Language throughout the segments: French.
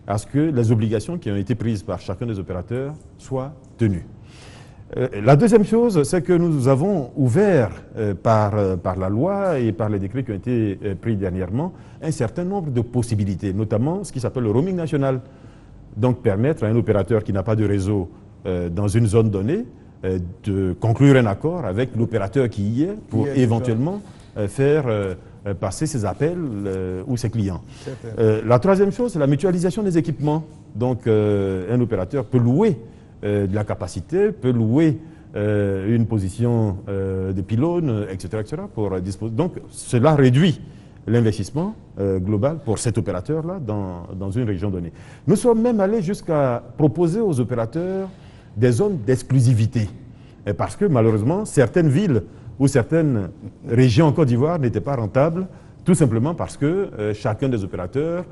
à ce que les obligations qui ont été prises par chacun des opérateurs soient tenues. La deuxième chose, c'est que nous avons ouvert par la loi et par les décrets qui ont été pris dernièrement un certain nombre de possibilités, notamment ce qui s'appelle le roaming national. Donc permettre à un opérateur qui n'a pas de réseau dans une zone donnée de conclure un accord avec l'opérateur qui y est pour éventuellement faire passer ses appels ou ses clients. La troisième chose, c'est la mutualisation des équipements. Donc un opérateur peut louer de la capacité, peut louer une position de pylône, etc. pour disposer. Donc cela réduit l'investissement global pour cet opérateur-là dans une région donnée. Nous sommes même allés jusqu'à proposer aux opérateurs des zones d'exclusivité. Parce que malheureusement, certaines villes ou certaines régions en Côte d'Ivoire n'étaient pas rentables, tout simplement parce que chacun des opérateurs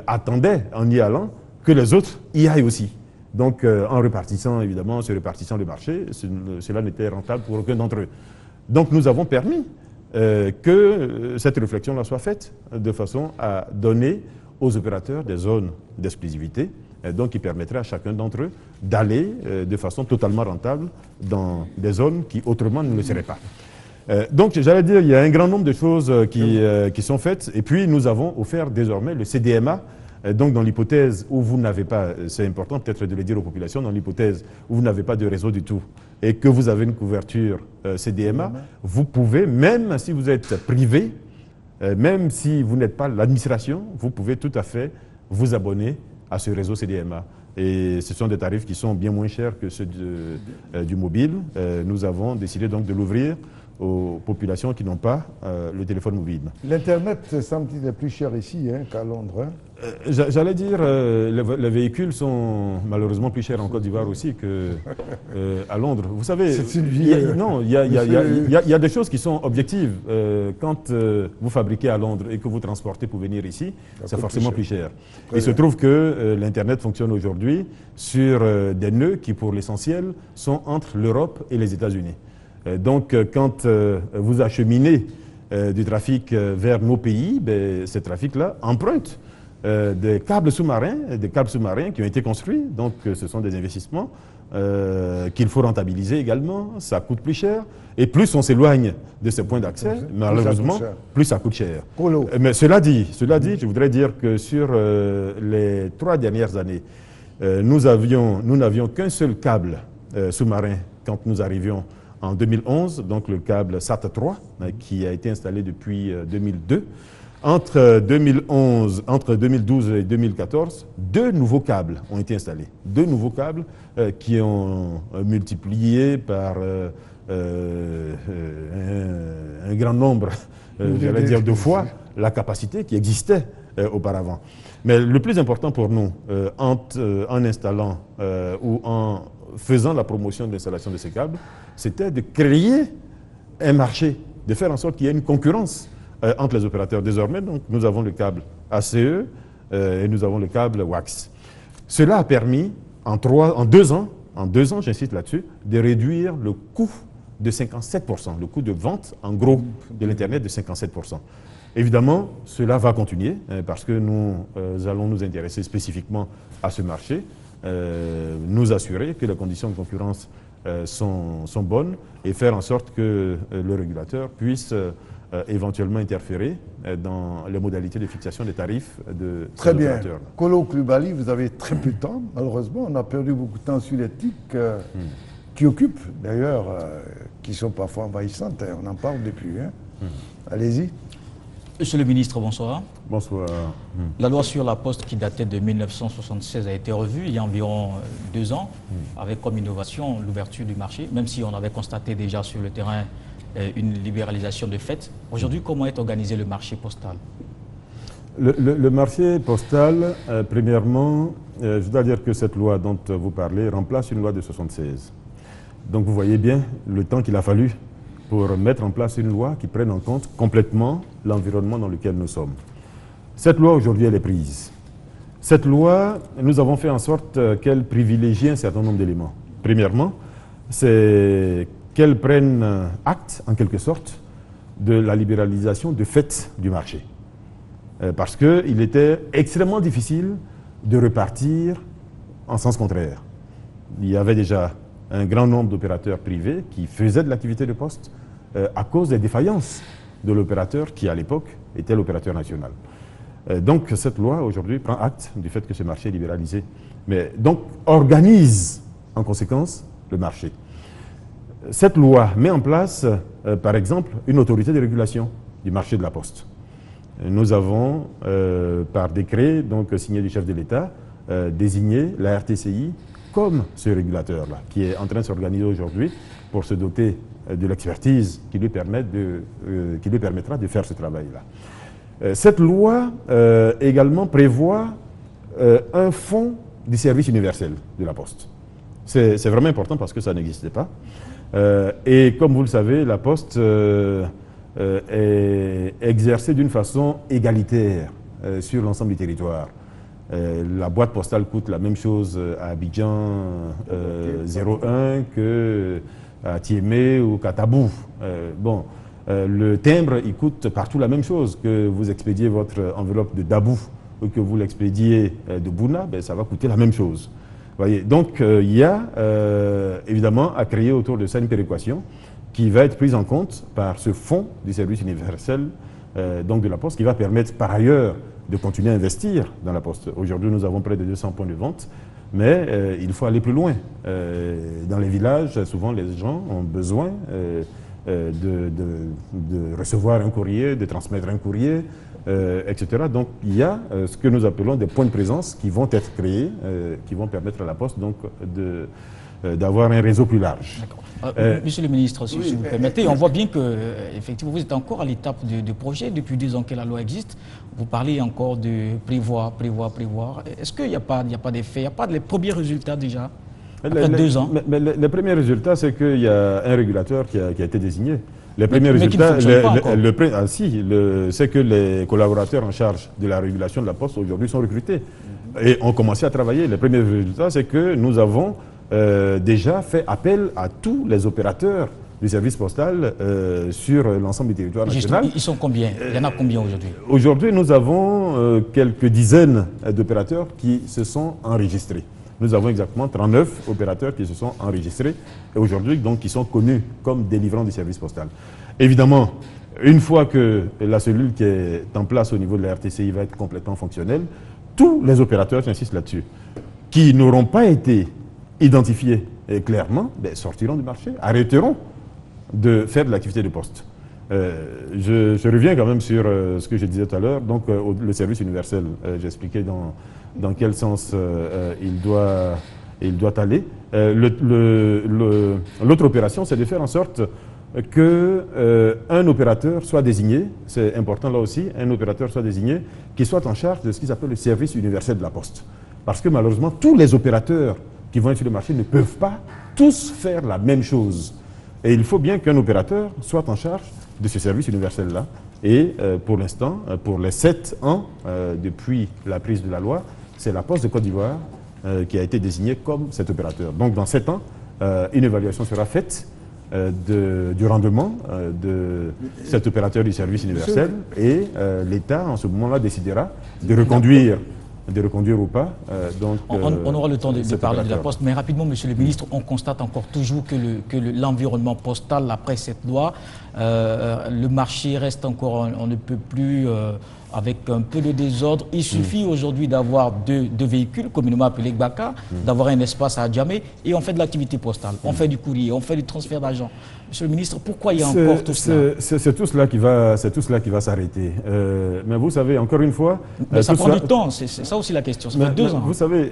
attendait, en y allant, que les autres y aillent aussi. Donc, en répartissant, évidemment, le marché, cela n'était rentable pour aucun d'entre eux. Donc, nous avons permis que cette réflexion-là soit faite de façon à donner aux opérateurs des zones d'exclusivité, donc qui permettraient à chacun d'entre eux d'aller de façon totalement rentable dans des zones qui autrement ne le seraient pas. Donc, j'allais dire, il y a un grand nombre de choses qui sont faites. Et puis, nous avons offert désormais le CDMA. Donc, dans l'hypothèse où vous n'avez pas, c'est important peut-être de le dire aux populations, dans l'hypothèse où vous n'avez pas de réseau du tout et que vous avez une couverture CDMA, vous pouvez, même si vous êtes privé, même si vous n'êtes pas l'administration, vous pouvez tout à fait vous abonner à ce réseau CDMA. Et ce sont des tarifs qui sont bien moins chers que ceux du mobile. Nous avons décidé donc de l'ouvrir aux populations qui n'ont pas le téléphone mobile. L'Internet, semble-t-il, est plus cher ici qu'à Londres. J'allais dire, les véhicules sont malheureusement plus chers en Côte d'Ivoire aussi qu'à Londres. Vous savez, il y a des choses qui sont objectives. Quand vous fabriquez à Londres et que vous transportez pour venir ici, c'est forcément plus cher. Il se trouve que l'Internet fonctionne aujourd'hui sur des nœuds qui, pour l'essentiel, sont entre l'Europe et les États-Unis. Donc, quand vous acheminez du trafic vers nos pays, ce trafic-là emprunte des câbles sous-marins qui ont été construits. Donc, ce sont des investissements qu'il faut rentabiliser également. Ça coûte plus cher. Et plus on s'éloigne de ces points d'accès, malheureusement, plus ça coûte cher. Mais cela dit, je voudrais dire que sur les 3 dernières années, nous n'avions qu'un seul câble sous-marin quand nous arrivions en 2011, donc le câble SAT3, qui a été installé depuis 2002. Entre 2012 et 2014, 2 nouveaux câbles ont été installés. 2 nouveaux câbles qui ont multiplié par un grand nombre, j'allais dire 2 fois, la capacité qui existait auparavant. Mais le plus important pour nous, en installant ou en faisant la promotion de l'installation de ces câbles, c'était de créer un marché, de faire en sorte qu'il y ait une concurrence entre les opérateurs. Désormais, donc, nous avons le câble ACE et nous avons le câble WAX. Cela a permis, en 2 ans, j'insiste là-dessus, de réduire le coût de 57%, le coût de vente, en gros, de l'Internet de 57%. Évidemment, cela va continuer parce que nous allons nous intéresser spécifiquement à ce marché, nous assurer que les conditions de concurrence sont bonnes et faire en sorte que le régulateur puisse éventuellement interférer dans les modalités de fixation des tarifs de ces opérateurs. Très bien. Kolo Coulibaly, vous avez très peu de temps, malheureusement. On a perdu beaucoup de temps sur les TIC qui occupent, d'ailleurs, qui sont parfois envahissantes. On en parle depuis. Allez-y. Monsieur le ministre, bonsoir. Bonsoir. La loi sur la poste qui datait de 1976 a été revue il y a environ 2 ans, avec comme innovation l'ouverture du marché, même si on avait constaté déjà sur le terrain une libéralisation de fait. Aujourd'hui, comment est organisé le marché postal? Le marché postal, premièrement, je dois dire que cette loi dont vous parlez remplace une loi de 1976. Donc vous voyez bien le temps qu'il a fallu pour mettre en place une loi qui prenne en compte complètement l'environnement dans lequel nous sommes. Cette loi, aujourd'hui, elle est prise. Cette loi, nous avons fait en sorte qu'elle privilégie un certain nombre d'éléments. Premièrement, c'est qu'elle prenne acte, en quelque sorte, de la libéralisation de fait du marché. Parce qu'il était extrêmement difficile de repartir en sens contraire. Il y avait déjà un grand nombre d'opérateurs privés qui faisaient de l'activité de poste à cause des défaillances de l'opérateur qui, à l'époque, était l'opérateur national. Donc, cette loi, aujourd'hui, prend acte du fait que ce marché est libéralisé, mais donc organise, en conséquence, le marché. Cette loi met en place, par exemple, une autorité de régulation du marché de la poste. Nous avons, par décret, donc signé du chef de l'État, désigné la RTCI comme ce régulateur-là, qui est en train de s'organiser aujourd'hui pour se doter de l'expertise qui lui permettra de faire ce travail-là. Cette loi également prévoit un fonds du service universel de la Poste. C'est vraiment important parce que ça n'existait pas. Et comme vous le savez, la Poste est exercée d'une façon égalitaire sur l'ensemble du territoire. La boîte postale coûte la même chose à Abidjan 01 qu'à Tiémé ou qu'à Tabou. Le timbre, il coûte partout la même chose. Que vous expédiez votre enveloppe de Dabou ou que vous l'expédiez de Bouna, ça va coûter la même chose. Voyez. Donc, il y a évidemment à créer autour de ça une péréquation qui va être prise en compte par ce fonds du service universel donc de la Poste, qui va permettre par ailleurs de continuer à investir dans la Poste. Aujourd'hui, nous avons près de 200 points de vente, mais il faut aller plus loin. Dans les villages, souvent, les gens ont besoin de recevoir un courrier, de transmettre un courrier, etc. Donc, il y a ce que nous appelons des points de présence qui vont être créés, qui vont permettre à la Poste donc d'avoir un réseau plus large. Monsieur le ministre, si vous permettez, on voit bien que effectivement vous êtes encore à l'étape de projet. Depuis 2 ans que la loi existe, vous parlez encore de prévoir. Est-ce qu'il n'y a pas d'effet, il n'y a pas de premiers résultats déjà après 2 ans? Mais les premiers résultats, c'est qu'il y a un régulateur qui a été désigné. Les premiers mais résultats, c'est que les collaborateurs en charge de la régulation de la Poste aujourd'hui sont recrutés et ont commencé à travailler. Les premiers résultats, c'est que nous avons déjà fait appel à tous les opérateurs du service postal sur l'ensemble du territoire national. Ils sont combien? Il y en a combien aujourd'hui? Aujourd'hui, nous avons quelques dizaines d'opérateurs qui se sont enregistrés. Nous avons exactement 39 opérateurs qui se sont enregistrés et aujourd'hui, donc, qui sont connus comme délivrants du service postal. Évidemment, une fois que la cellule qui est en place au niveau de la RTCI va être complètement fonctionnelle, tous les opérateurs, j'insiste là-dessus, qui n'auront pas été identifiés clairement, sortiront du marché, arrêteront de faire de l'activité de poste. Je reviens quand même sur ce que je disais tout à l'heure. Donc, le service universel, j'expliquais dans quel sens il doit aller. L'autre opération, c'est de faire en sorte qu'un opérateur soit désigné, c'est important là aussi, un opérateur soit désigné, qui soit en charge de ce qu'ils appellent le service universel de la Poste. Parce que malheureusement, tous les opérateurs qui vont être sur le marché ne peuvent pas tous faire la même chose. Et il faut bien qu'un opérateur soit en charge de ce service universel-là. Et pour l'instant, pour les 7 ans depuis la prise de la loi, c'est la Poste de Côte d'Ivoire qui a été désignée comme cet opérateur. Donc dans 7 ans, une évaluation sera faite du rendement de cet opérateur du service universel et l'État, en ce moment-là, décidera de reconduire ou pas. On aura le temps de parler de la Poste, mais rapidement, Monsieur le ministre, on constate encore toujours que l'environnement postal, après cette loi, le marché reste encore, on ne peut plus, avec un peu de désordre. Il suffit aujourd'hui d'avoir deux véhicules, communément appelés Gbaka, d'avoir un espace à Djamé, et on fait de l'activité postale. On fait du courrier, on fait du transfert d'argent. Monsieur le ministre, pourquoi il y a encore tout cela? C'est tout cela qui va s'arrêter. Mais vous savez, encore une fois... Mais ça prend du temps, c'est ça aussi la question. Ça fait 2 ans. Vous savez,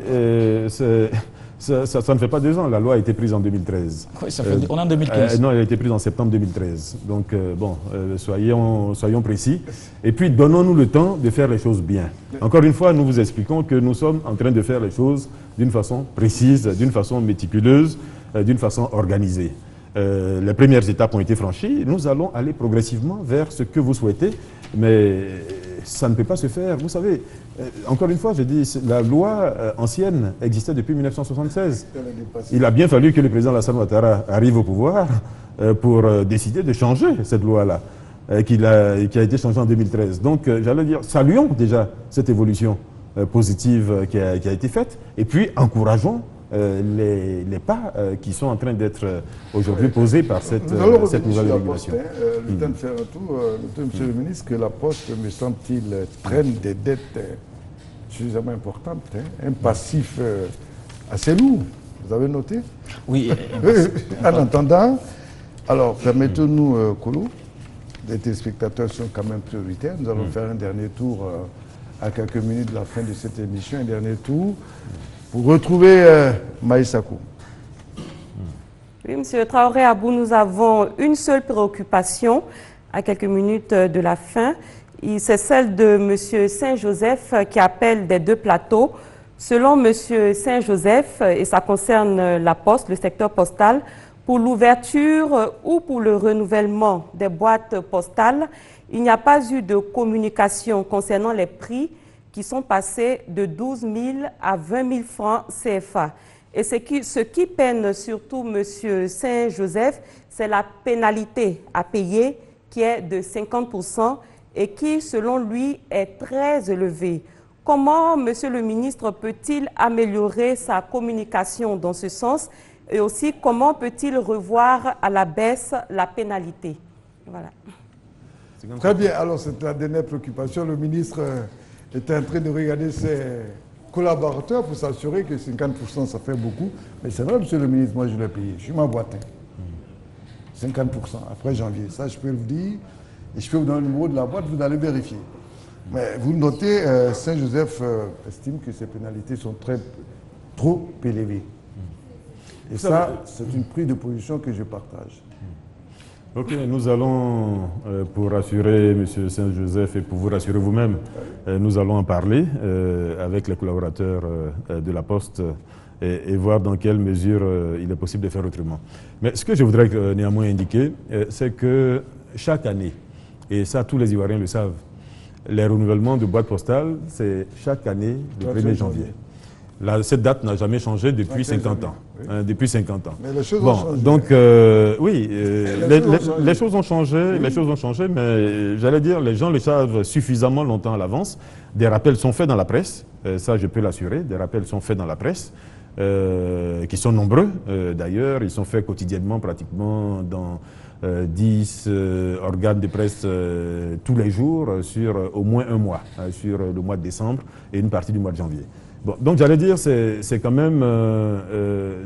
ça ne fait pas 2 ans. La loi a été prise en 2013. Oui, on est en 2015. Non, elle a été prise en septembre 2013. Donc, soyons précis. Et puis, donnons-nous le temps de faire les choses bien. Encore une fois, nous vous expliquons que nous sommes en train de faire les choses d'une façon précise, d'une façon méticuleuse, d'une façon organisée. Les premières étapes ont été franchies. Nous allons aller progressivement vers ce que vous souhaitez, mais ça ne peut pas se faire. Vous savez, encore une fois, je dis, la loi ancienne existait depuis 1976. Il a bien fallu que le président Alassane Ouattara arrive au pouvoir pour décider de changer cette loi-là, qui a été changée en 2013. Donc, j'allais dire, saluons déjà cette évolution positive qui a été faite. Et puis, encourageons les pas qui sont en train d'être aujourd'hui posés par cette nouvelle régulation. Le temps de faire un tour, monsieur le ministre, que la Poste, me semble-t-il, traîne des dettes suffisamment importantes, un passif assez lourd. Vous avez noté? Oui. En attendant, alors permettez-nous, Kolo, les téléspectateurs sont quand même prioritaires. Nous allons faire un dernier tour à quelques minutes de la fin de cette émission, un dernier tour pour retrouver Maïsakou. Oui, Monsieur Traoré Abou, nous avons une seule préoccupation à quelques minutes de la fin. C'est celle de Monsieur Saint-Joseph qui appelle des deux plateaux. Selon Monsieur Saint-Joseph, et ça concerne la Poste, le secteur postal, pour l'ouverture ou pour le renouvellement des boîtes postales, il n'y a pas eu de communication concernant les prix qui sont passés de 12 000 à 20 000 francs CFA. Et ce qui peine surtout M. Saint-Joseph, c'est la pénalité à payer qui est de 50% et qui, selon lui, est très élevée. Comment M. le ministre peut-il améliorer sa communication dans ce sens et aussi comment peut-il revoir à la baisse la pénalité? Voilà. Très bien, alors c'est la dernière préoccupation. Le ministre était en train de regarder ses collaborateurs pour s'assurer que 50% ça fait beaucoup. Mais c'est vrai, monsieur le ministre, moi je l'ai payé. Je suis ma boîte. 50% après janvier. Ça, je peux vous dire. Et je peux vous donner le numéro de la boîte, vous allez vérifier. Mais vous notez, Saint-Joseph estime que ces pénalités sont trop élevées. Et ça, c'est une prise de position que je partage. Ok, nous allons, pour rassurer M. Saint-Joseph et pour vous rassurer vous-même, nous allons en parler avec les collaborateurs de la Poste et voir dans quelle mesure il est possible de faire autrement. Mais ce que je voudrais néanmoins indiquer, c'est que chaque année, et ça tous les Ivoiriens le savent, les renouvellements de boîtes postales, c'est chaque année le 1er janvier. Cette date n'a jamais changé depuis 50 ans. Oui. Depuis 50 ans. Mais les choses ont changé. Donc, oui, les choses ont changé, oui. Les choses ont changé, mais j'allais dire, les gens le savent suffisamment longtemps à l'avance. Des rappels sont faits dans la presse, ça je peux l'assurer, des rappels sont faits dans la presse, qui sont nombreux d'ailleurs, ils sont faits quotidiennement pratiquement dans 10 organes de presse tous les jours sur au moins un mois, sur le mois de décembre et une partie du mois de janvier. Bon, donc j'allais dire c'est quand même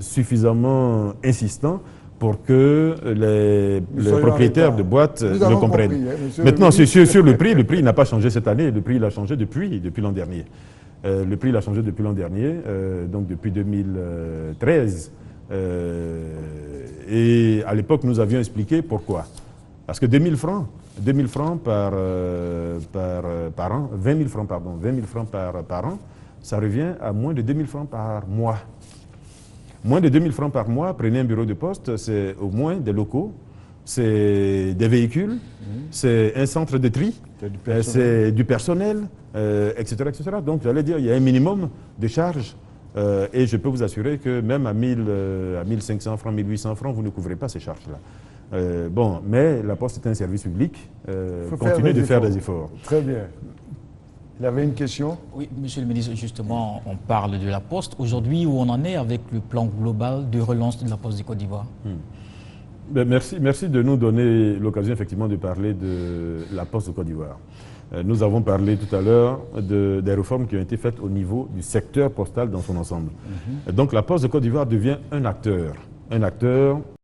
suffisamment insistant pour que les propriétaires de boîtes le comprennent. Compris, maintenant, sur le prix n'a pas changé cette année, le prix il a changé depuis l'an dernier. Le prix il a changé depuis l'an dernier, donc depuis 2013. Et à l'époque, nous avions expliqué pourquoi. Parce que 2 000 francs par an, 20 000 francs, pardon, 20 000 francs par an, ça revient à moins de 2 000 francs par mois. Moins de 2 000 francs par mois, prenez un bureau de poste, c'est au moins des locaux, c'est des véhicules, c'est un centre de tri, c'est du personnel, etc., etc. Donc, j'allais dire, il y a un minimum de charges. Et je peux vous assurer que même à 1500 francs, 1800 francs, vous ne couvrez pas ces charges-là. Bon, mais la Poste est un service public, continuez de faire des efforts. Très bien. Il y avait une question? Oui, monsieur le ministre, justement, on parle de la Poste. Aujourd'hui, où on en est avec le plan global de relance de la Poste du Côte d'Ivoire? Ben, merci de nous donner l'occasion effectivement de parler de la Poste de Côte d'Ivoire. Nous avons parlé tout à l'heure des réformes qui ont été faites au niveau du secteur postal dans son ensemble. Donc la Poste de Côte d'Ivoire devient un acteur